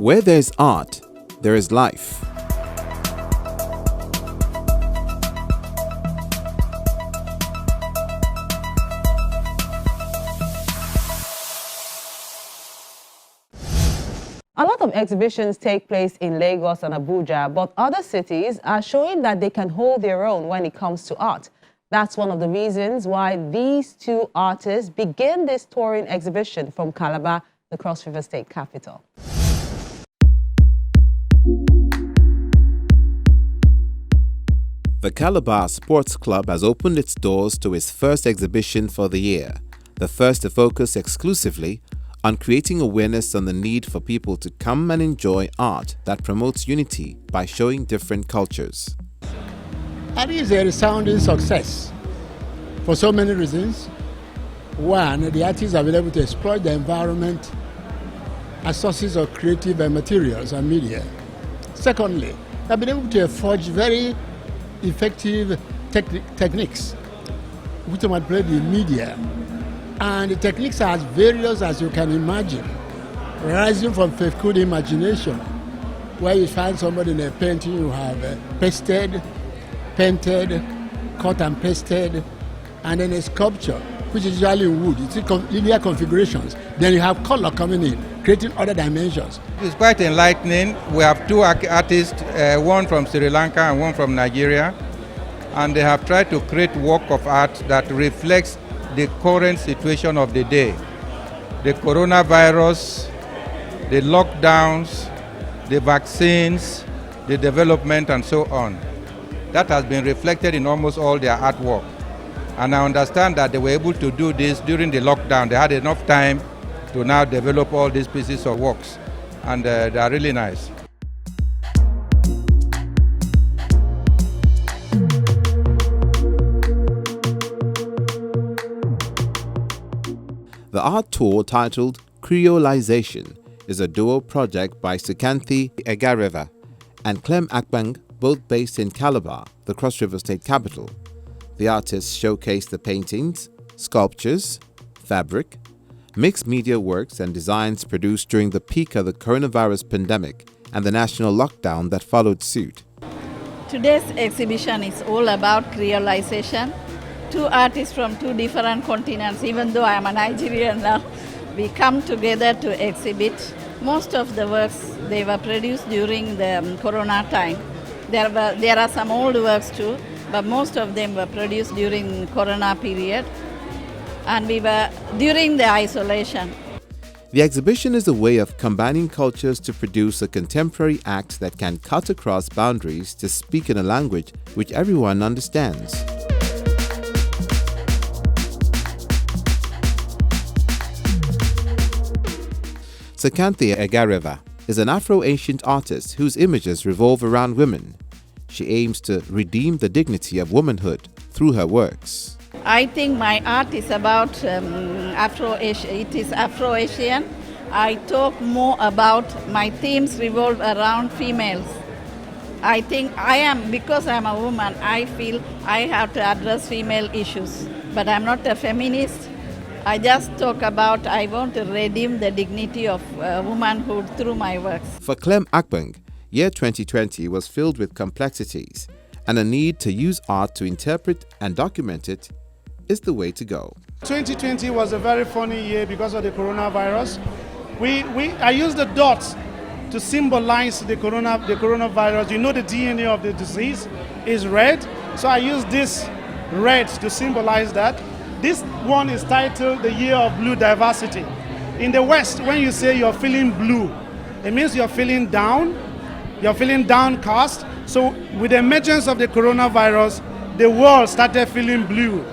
Where there is art, there is life. A lot of exhibitions take place in Lagos and Abuja, but other cities are showing that they can hold their own when it comes to art. That's one of the reasons why these two artists began this touring exhibition from Calabar, the Cross River State capital. The Calabar Sports Club has opened its doors to its first exhibition for the year, the first to focus exclusively on creating awareness on the need for people to come and enjoy art that promotes unity by showing different cultures. That is a resounding success for so many reasons. One, the artists have been able to exploit the environment as sources of creative materials and media. Secondly, they've been able to forge very effective techniques which manipulate the media. And the techniques are as various as you can imagine, rising from fecund imagination, where you find somebody in a painting you have pasted, painted, cut and pasted, and then a sculpture, which is usually in wood. It's linear configurations. Then you have color coming in, creating other dimensions. It's quite enlightening. We have two artists, one from Sri Lanka and one from Nigeria, and they have tried to create work of art that reflects the current situation of the day. The coronavirus, the lockdowns, the vaccines, the development, and so on. That has been reflected in almost all their artwork. And I understand that they were able to do this during the lockdown. They had enough time to now develop all these pieces of works. And they are really nice. The art tour, titled Creolization, is a duo project by Sukanthi Egareva and Clem Akbang, both based in Calabar, the Cross River State capital. The artists showcase the paintings, sculptures, fabric, mixed media works and designs produced during the peak of the coronavirus pandemic and the national lockdown that followed suit. Today's exhibition is all about Creolization. Two artists from two different continents, even though I am a Nigerian now, we come together to exhibit. Most of the works, they were produced during the Corona time. There are some old works too, but most of them were produced during Corona period, and we were during the isolation. The exhibition is a way of combining cultures to produce a contemporary act that can cut across boundaries to speak in a language which everyone understands. Sukanthi Egareva is an Afro-Asian artist whose images revolve around women. She aims to redeem the dignity of womanhood through her works. I think my art is about Afro-Asian. It is Afro-Asian. I talk more about my themes revolve around females. I think because I'm a woman, I feel I have to address female issues. But I'm not a feminist. I just talk about I want to redeem the dignity of womanhood through my works. For Clem Akbang, year 2020 was filled with complexities, and a need to use art to interpret and document it is the way to go. 2020 was a very funny year because of the coronavirus. I used the dots to symbolize the coronavirus. You know, the DNA of the disease is red, so I used this red to symbolize that. This one is titled The Year of Blue Diversity. In the West, when you say you're feeling blue, it means you're feeling down, you're feeling downcast. So with the emergence of the coronavirus, the world started feeling blue.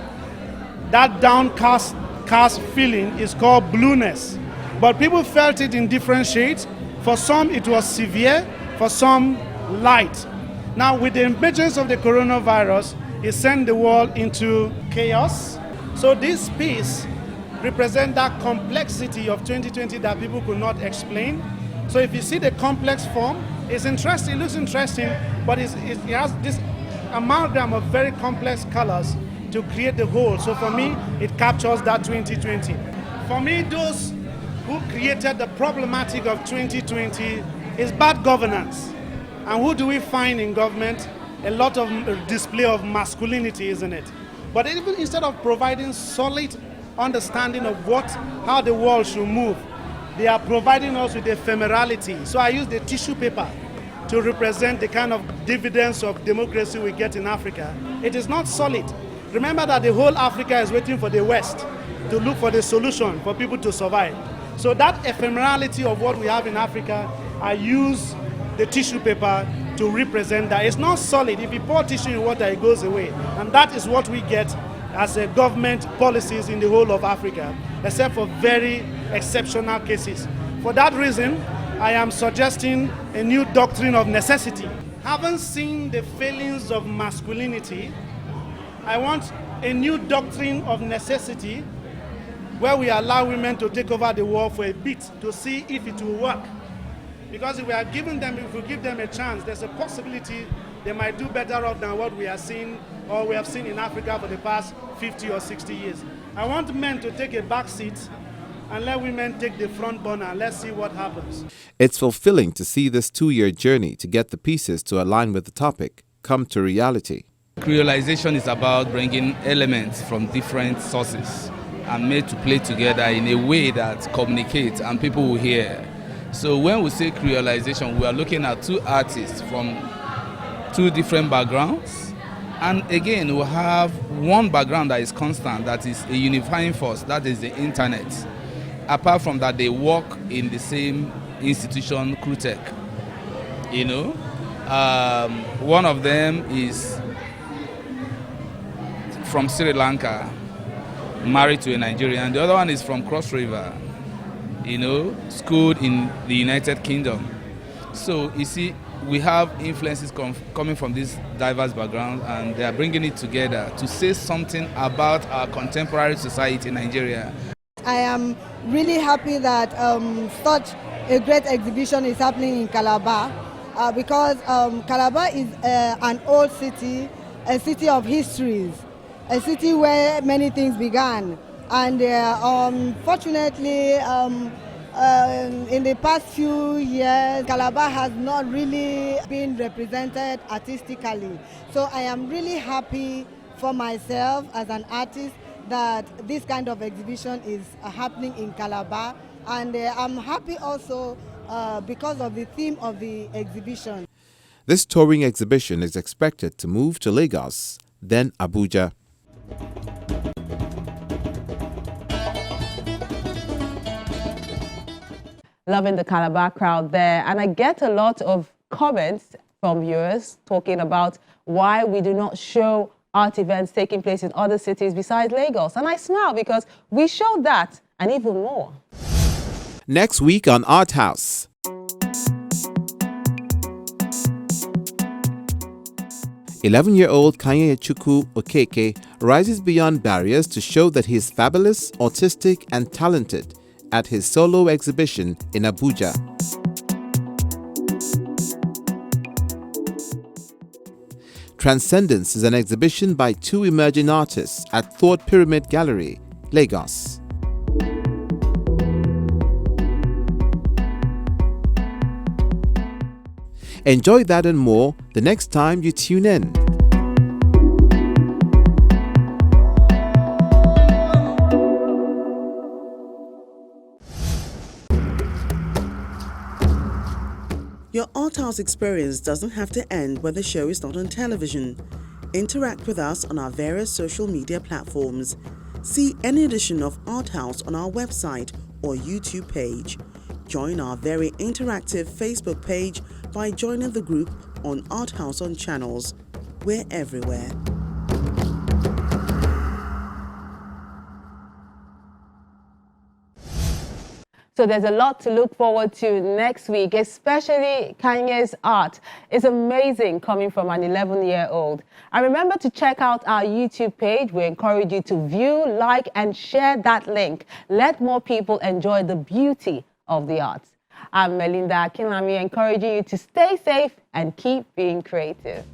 That downcast feeling is called blueness. But people felt it in different shades. For some, it was severe, for some, light. Now, with the emergence of the coronavirus, it sent the world into chaos. So this piece represents that complexity of 2020 that people could not explain. So if you see the complex form, it's interesting, it looks interesting, but it has this amalgam of very complex colors to create the whole. So for me, it captures that 2020. For me, those who created the problematic of 2020 is bad governance. And who do we find in government? A lot of display of masculinity, isn't it? But even instead of providing solid understanding of how the world should move, they are providing us with ephemerality. So I use the tissue paper to represent the kind of dividends of democracy we get in Africa. It is not solid. Remember that the whole Africa is waiting for the West to look for the solution for people to survive. So that ephemerality of what we have in Africa, I use the tissue paper to represent that. It's not solid. If you pour tissue in water, it goes away. And that is what we get as a government policies in the whole of Africa, except for very exceptional cases. For that reason, I am suggesting a new doctrine of necessity. Having seen the failings of masculinity, I want a new doctrine of necessity where we allow women to take over the world for a bit to see if it will work. Because if we give them a chance, there's a possibility they might do better off than what we have seen in Africa for the past 50 or 60 years. I want men to take a back seat and let women take the front burner. Let's see what happens. It's fulfilling to see this 2-year journey to get the pieces to align with the topic come to reality. Creolization is about bringing elements from different sources and made to play together in a way that communicates and people will hear. So when we say Creolization, we are looking at two artists from two different backgrounds. And again, we have one background that is constant, that is a unifying force, that is the internet. Apart from that, they work in the same institution, Crutech. You know, one of them is from Sri Lanka, married to a Nigerian. The other one is from Cross River, you know, schooled in the United Kingdom. So you see, we have influences coming from these diverse backgrounds, and they are bringing it together to say something about our contemporary society in Nigeria. I am really happy that such a great exhibition is happening in Calabar because Calabar is an old city, a city of histories, a city where many things began. And fortunately, in the past few years, Calabar has not really been represented artistically. So I am really happy for myself as an artist that this kind of exhibition is happening in Calabar. And I'm happy also because of the theme of the exhibition. This touring exhibition is expected to move to Lagos, then Abuja. Loving the Calabar crowd there. And I get a lot of comments from viewers talking about why we do not show art events taking place in other cities besides Lagos. And I smile because we showed that and even more. Next week on Art House. "11-year-old Kanyechukwu Okeke rises beyond barriers to show that he is fabulous, autistic and talented at his solo exhibition in Abuja. Transcendence is an exhibition by two emerging artists at Thought Pyramid Gallery, Lagos. Enjoy that and more the next time you tune in. Your Art House experience doesn't have to end when the show is not on television. Interact with us on our various social media platforms. See any edition of Art House on our website or YouTube page. Join our very interactive Facebook page by joining the group on Art House on Channels. We're everywhere. So there's a lot to look forward to next week, especially Kanye's art. It's amazing coming from an 11-year-old. And remember to check out our YouTube page. We encourage you to view, like, and share that link. Let more people enjoy the beauty of the arts. I'm Melinda Akinlami, encouraging you to stay safe and keep being creative.